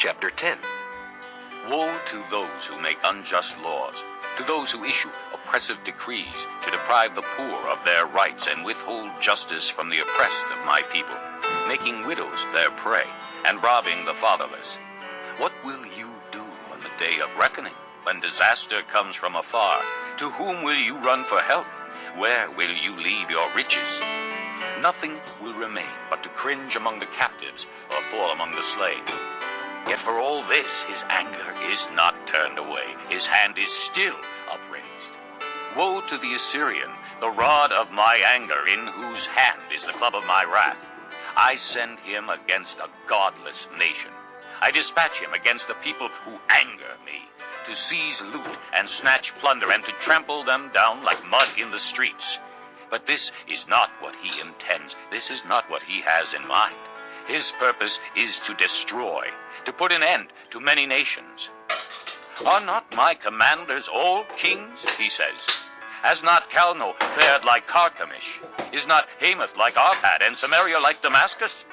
chapter 10. Woe to those who make unjust laws, to those who issue oppressive decrees to deprive the poor of their rights and withhold justice from the oppressed of my people, making widows their prey and robbing the fatherless. What will you do on the day of reckoning, when disaster comes from afar? To whom will you run for help? Where will you leave your riches? Nothing will remain but to cringe among the captives or fall among the slain. Yet for all this, his anger is not turned away. His hand is still upraised. Woe to the Assyrian, the rod of my anger, in whose hand is the club of my wrath. I send him against a godless nation. I dispatch him against the people who anger me, to seize loot and snatch plunder and to trample them down like mud in the streets. But this is not what he intends. This is not what he has in mind. His purpose is to destroy, to put an end to many nations. Are not my commanders all kings, he says? Has not Calno fared like Carchemish? Is not Hamath like Arpad and Samaria like Damascus?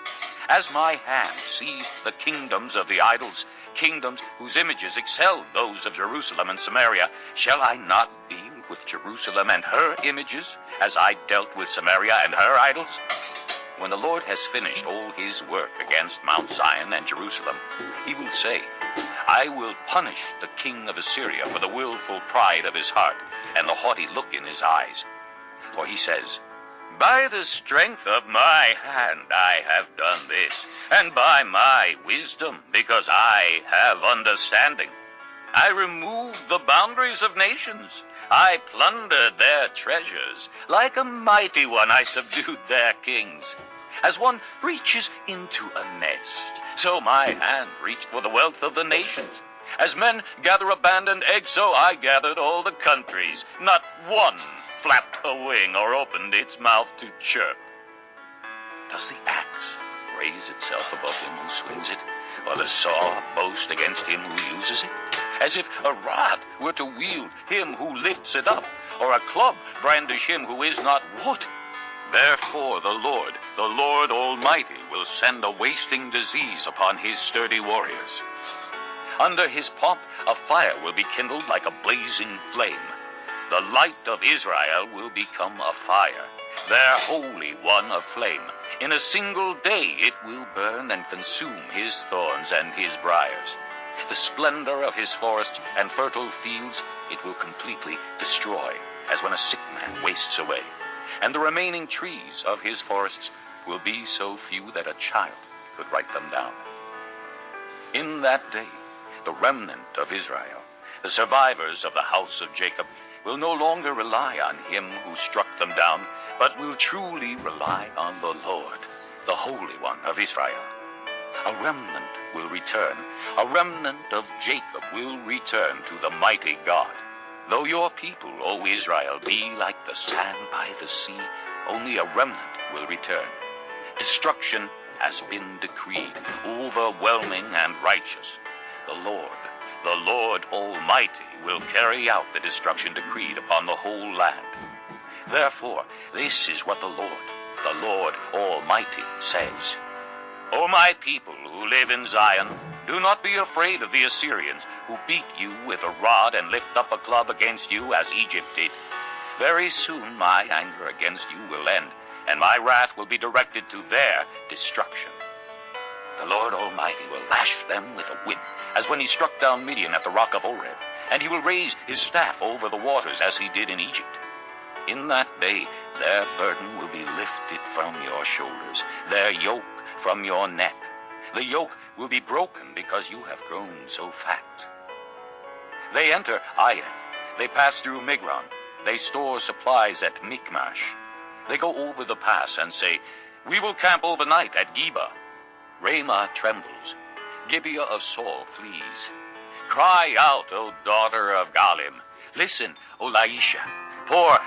Has my hand seized the kingdoms of the idols, kingdoms whose images excel those of Jerusalem and Samaria? Shall I not deal with Jerusalem and her images, as I dealt with Samaria and her idols? When the Lord has finished all his work against Mount Zion and Jerusalem, he will say, I will punish the king of Assyria for the willful pride of his heart and the haughty look in his eyes. For he says, by the strength of my hand I have done this, and by my wisdom, because I have understanding. I removed the boundaries of nations. I plundered their treasures. Like a mighty one, I subdued their kings. As one reaches into a nest, so my hand reached for the wealth of the nations. As men gather abandoned eggs, so I gathered all the countries. Not one flapped a wing or opened its mouth to chirp. Does the axe raise itself above him who swings it, or the saw boast against him who uses it? As if a rod were to wield him who lifts it up, or a club brandish him who is not wood. Therefore the Lord Almighty, will send a wasting disease upon his sturdy warriors. Under his pomp a fire will be kindled like a blazing flame. The light of Israel will become a fire, their Holy One a flame. In a single day it will burn and consume his thorns and his briars. The splendor of his forests and fertile fields it will completely destroy, as when a sick man wastes away. And the remaining trees of his forests will be so few that a child could write them down. In that day, the remnant of Israel, the survivors of the house of Jacob, will no longer rely on him who struck them down, but will truly rely on the Lord, the Holy One of Israel. A remnant will return. A remnant of Jacob will return to the mighty God. Though your people, O Israel, be like the sand by the sea, only a remnant will return. Destruction has been decreed, overwhelming and righteous. The Lord Almighty, will carry out the destruction decreed upon the whole land. Therefore, this is what the Lord Almighty says. O my people who live in Zion, do not be afraid of the Assyrians, who beat you with a rod and lift up a club against you as Egypt did. Very soon my anger against you will end, and my wrath will be directed to their destruction. The Lord Almighty will lash them with a whip, as when he struck down Midian at the rock of Oreb, and he will raise his staff over the waters as he did in Egypt. In that day their burden will be lifted from your shoulders, their yoke from your neck. The yoke will be broken because you have grown so fat. They enter Aiah, they pass through Migron, they store supplies at Michmash. They go over the pass and say, we will camp overnight at Geba. Ramah trembles, Gibeah of Saul flees. Cry out, O daughter of Galim. Listen, O Laisha, pour